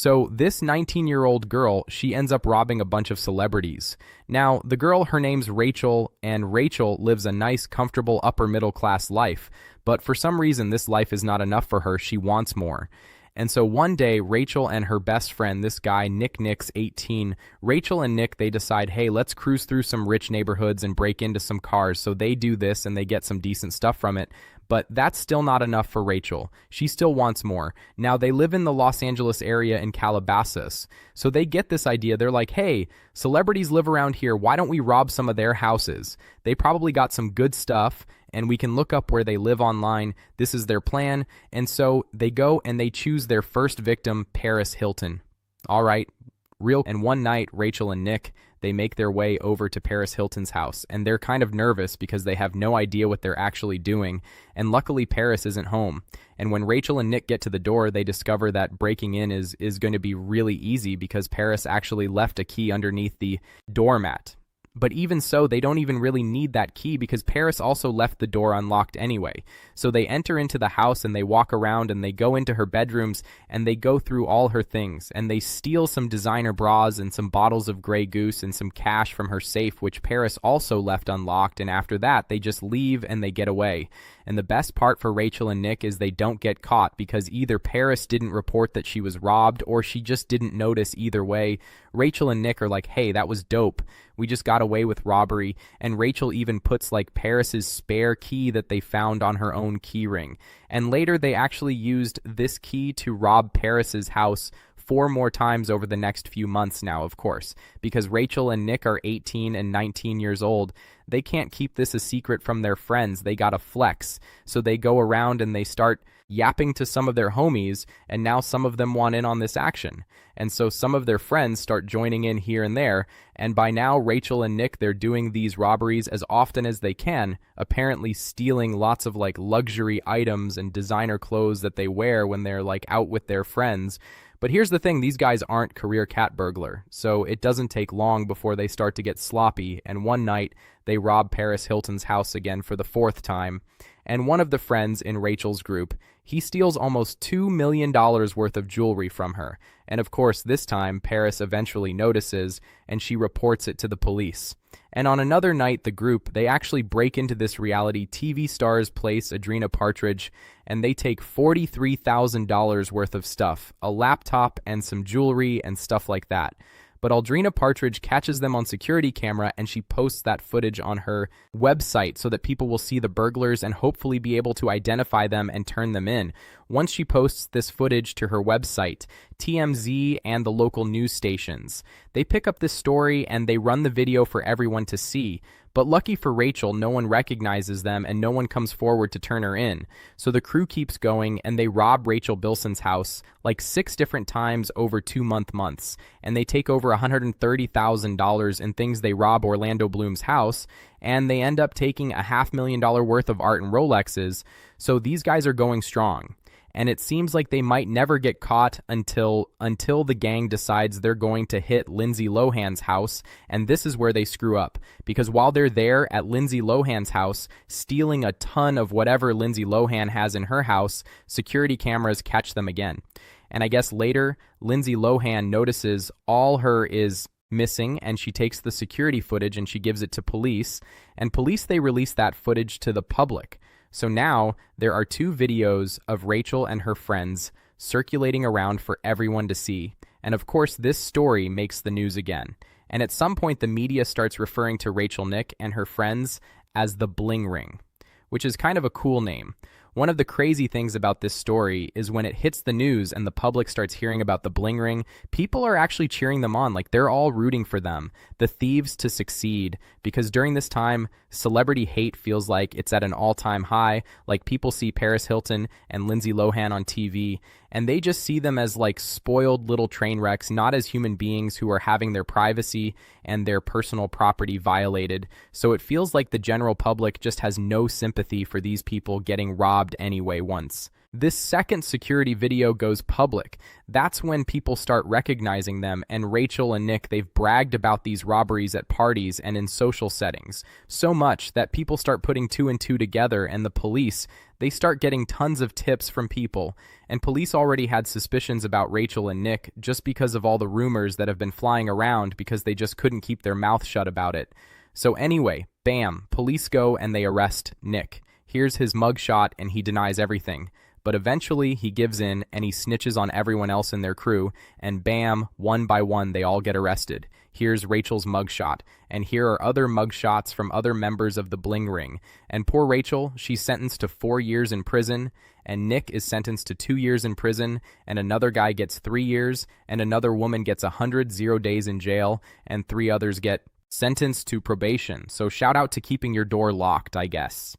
So this 19-year-old girl, she ends up robbing a bunch of celebrities. Now, the girl, her name's Rachel, and Rachel lives a nice, comfortable upper middle class life. But for some reason, this life is not enough for her. She wants more. And so one day, Rachel and her best friend, this guy, Nick's 18, Rachel and Nick, they decide, hey, let's cruise through some rich neighborhoods and break into some cars. So they do this and they get some decent stuff from it. But that's still not enough for Rachel. She still wants more. Now, they live in the Los Angeles area in Calabasas. So they get this idea. They're like, hey, celebrities live around here. Why don't we rob some of their houses? They probably got some good stuff, and we can look up where they live online. This is their plan. And so they go and they choose their first victim, Paris Hilton. All right, real. And one night, Rachel and Nick, they make their way over to Paris Hilton's house, and they're kind of nervous because they have no idea what they're actually doing, and luckily Paris isn't home. And when Rachel and Nick get to the door, they discover that breaking in is going to be really easy because Paris actually left a key underneath the doormat. But even so, they don't even really need that key because Paris also left the door unlocked anyway. So they enter into the house and they walk around and they go into her bedrooms and they go through all her things and they steal some designer bras and some bottles of Grey Goose and some cash from her safe, which Paris also left unlocked. And after that, they just leave and they get away. And the best part for Rachel and Nick is they don't get caught because either Paris didn't report that she was robbed or she just didn't notice. Either way, Rachel and Nick are like, hey, that was dope. We just got away with robbery. And Rachel even puts like Paris's spare key that they found on her own key ring. And later they actually used this key to rob Paris's house 4 more times over the next few months now, of course, because Rachel and Nick are 18 and 19 years old. They can't keep this a secret from their friends. They gotta flex. So they go around and they start yapping to some of their homies, and now some of them want in on this action. And so some of their friends start joining in here and there, and by now Rachel and Nick, they're doing these robberies as often as they can, apparently stealing lots of like luxury items and designer clothes that they wear when they're like out with their friends. But here's the thing, these guys aren't career cat burglar, so it doesn't take long before they start to get sloppy, and one night they rob Paris Hilton's house again for the 4th time, and one of the friends in Rachel's group, he steals almost $2 million worth of jewelry from her, and of course this time Paris eventually notices, and she reports it to the police. And on another night, the group, they actually break into this reality TV star's place, Audrina Patridge, and they take $43,000 worth of stuff, a laptop and some jewelry and stuff like that. But Audrina Patridge catches them on security camera and she posts that footage on her website so that people will see the burglars and hopefully be able to identify them and turn them in. Once she posts this footage to her website, TMZ and the local news stations, they pick up this story and they run the video for everyone to see. But lucky for Rachel, no one recognizes them and no one comes forward to turn her in. So the crew keeps going and they rob Rachel Bilson's house like 6 different times over 2 months. And they take over $130,000 in things. They rob Orlando Bloom's house and they end up taking $500,000 worth of art and Rolexes. So these guys are going strong. And it seems like they might never get caught until the gang decides they're going to hit Lindsay Lohan's house, and this is where they screw up. Because while they're there at Lindsay Lohan's house, stealing a ton of whatever Lindsay Lohan has in her house, security cameras catch them again. And I guess later, Lindsay Lohan notices all her is missing, and she takes the security footage and she gives it to police, and police, they release that footage to the public. So now there are 2 videos of Rachel and her friends circulating around for everyone to see. And of course, this story makes the news again. And at some point, the media starts referring to Rachel Nick and her friends as the Bling Ring, which is kind of a cool name. One of the crazy things about this story is when it hits the news and the public starts hearing about the Bling Ring, people are actually cheering them on. Like, they're all rooting for them, the thieves, to succeed. Because during this time, celebrity hate feels like it's at an all-time high. Like, people see Paris Hilton and Lindsay Lohan on TV, and they just see them as like spoiled little train wrecks, not as human beings who are having their privacy and their personal property violated. So it feels like the general public just has no sympathy for these people getting robbed anyway once. This second security video goes public. That's when people start recognizing them, and Rachel and Nick, they've bragged about these robberies at parties and in social settings. So much that people start putting two and two together, and the police, they start getting tons of tips from people. And police already had suspicions about Rachel and Nick just because of all the rumors that have been flying around because they just couldn't keep their mouth shut about it. So anyway, bam, police go and they arrest Nick. Here's his mugshot and he denies everything. But eventually he gives in and he snitches on everyone else in their crew, and bam, one by one they all get arrested. Here's Rachel's mugshot, and here are other mugshots from other members of the Bling ring. And poor Rachel, she's sentenced to 4 years in prison, and Nick is sentenced to 2 years in prison, and another guy gets 3 years, and another woman gets 0 days in jail, and 3 others get sentenced to probation. So shout out to keeping your door locked, I guess.